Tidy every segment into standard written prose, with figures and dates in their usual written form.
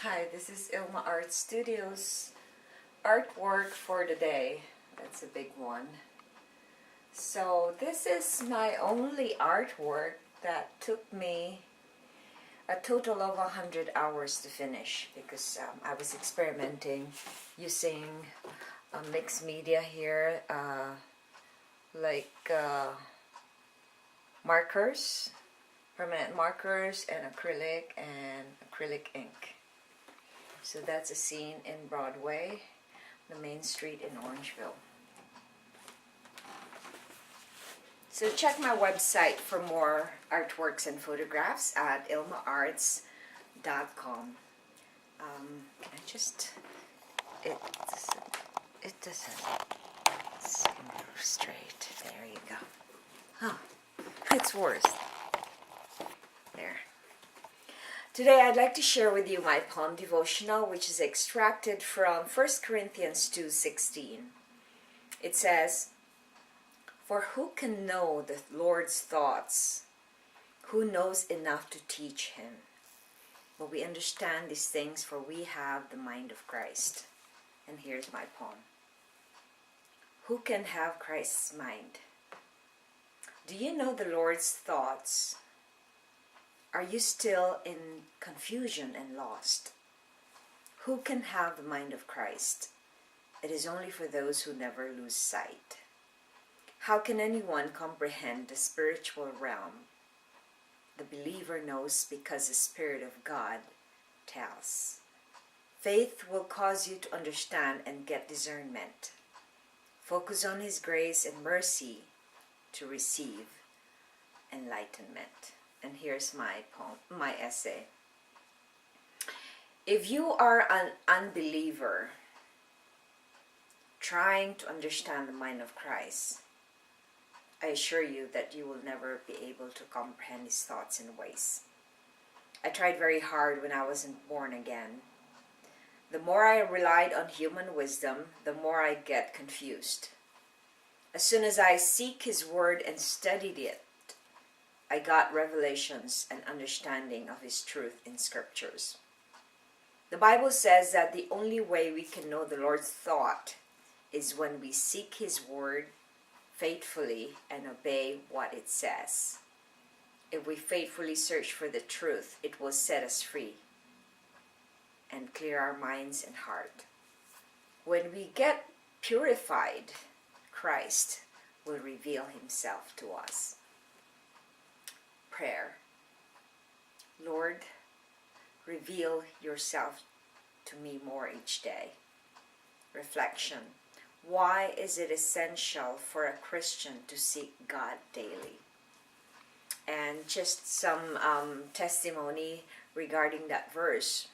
Hi, this is Ilma Art Studios. Artwork for the day. That's a big one. So this is my only artwork that took me a total of 100 hours to finish because I was experimenting using mixed media here, like markers, permanent markers, and acrylic ink. So that's a scene in Broadway, the main street in Orangeville. So check my website for more artworks and photographs at ilmaarts.com. It doesn't seem straight. There you go. Huh, it's worse. There. Today I'd like to share with you my poem Devotional, which is extracted from 1 Corinthians 2:16. It says, "For who can know the Lord's thoughts? Who knows enough to teach him? But we understand these things, for we have the mind of Christ." And here's my poem. Who can have Christ's mind? Do you know the Lord's thoughts? Are you still in confusion and lost? Who can have the mind of Christ? It is only for those who never lose sight. How can anyone comprehend the spiritual realm? The believer knows because the Spirit of God tells. Faith will cause you to understand and get discernment. Focus on His grace and mercy to receive enlightenment. And here's my poem, my essay. If you are an unbeliever trying to understand the mind of Christ, I assure you that you will never be able to comprehend His thoughts and ways. I tried very hard when I wasn't born again. The more I relied on human wisdom, the more I get confused. As soon as I seek His word and studied it, I got revelations and understanding of His truth in scriptures. The Bible says that the only way we can know the Lord's thought is when we seek His word faithfully and obey what it says. If we faithfully search for the truth, it will set us free and clear our minds and heart. When we get purified, Christ will reveal Himself to us. Prayer. Lord, reveal Yourself to me more each day. Reflection. Why is it essential for a Christian to seek God daily? And just some testimony regarding that verse.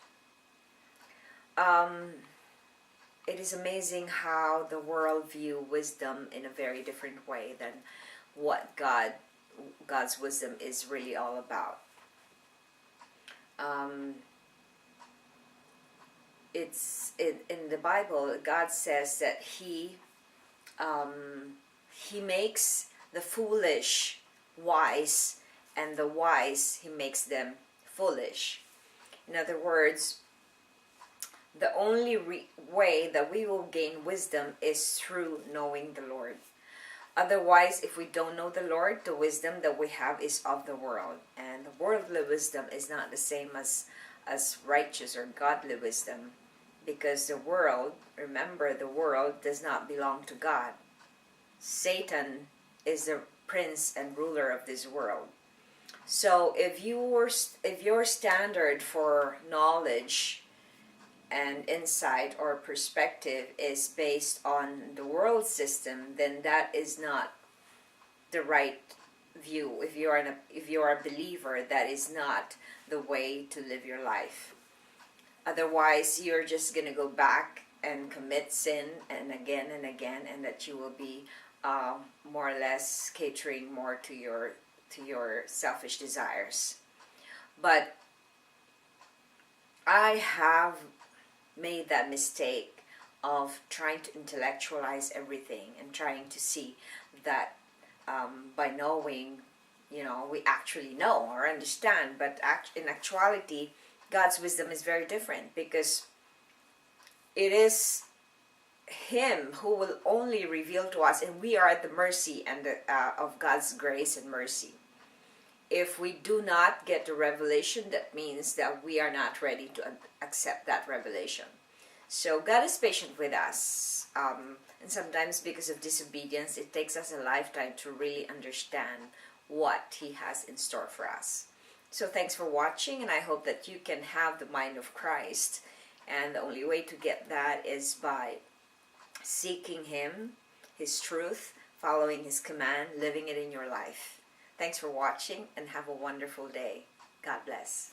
It is amazing how the world view wisdom in a very different way than what God's wisdom is really all about. It's in the Bible, God says that He makes the foolish wise, and the wise He makes them foolish. In other words, the only way that we will gain wisdom is through knowing the Lord. Otherwise, if we don't know the Lord, the wisdom that we have is of the world. And the worldly wisdom is not the same as righteous or godly wisdom. Because the world, remember, the world does not belong to God. Satan is the prince and ruler of this world. So if your standard for knowledge and insight or perspective is based on the world system, then that is not the right view. If you are a believer, that is not the way to live your life. Otherwise, you're just going to go back and commit sin and again, and that you will be more or less catering more to your selfish desires. But I have made that mistake of trying to intellectualize everything and trying to see that by knowing, we actually know or understand, but in actuality, God's wisdom is very different, because it is Him who will only reveal to us, and we are at the mercy and of God's grace and mercy. If we do not get the revelation, that means that we are not ready to accept that revelation. So God is patient with us. And sometimes because of disobedience, it takes us a lifetime to really understand what He has in store for us. So thanks for watching, and I hope that you can have the mind of Christ. And the only way to get that is by seeking Him, His truth, following His command, living it in your life. Thanks for watching, and have a wonderful day. God bless.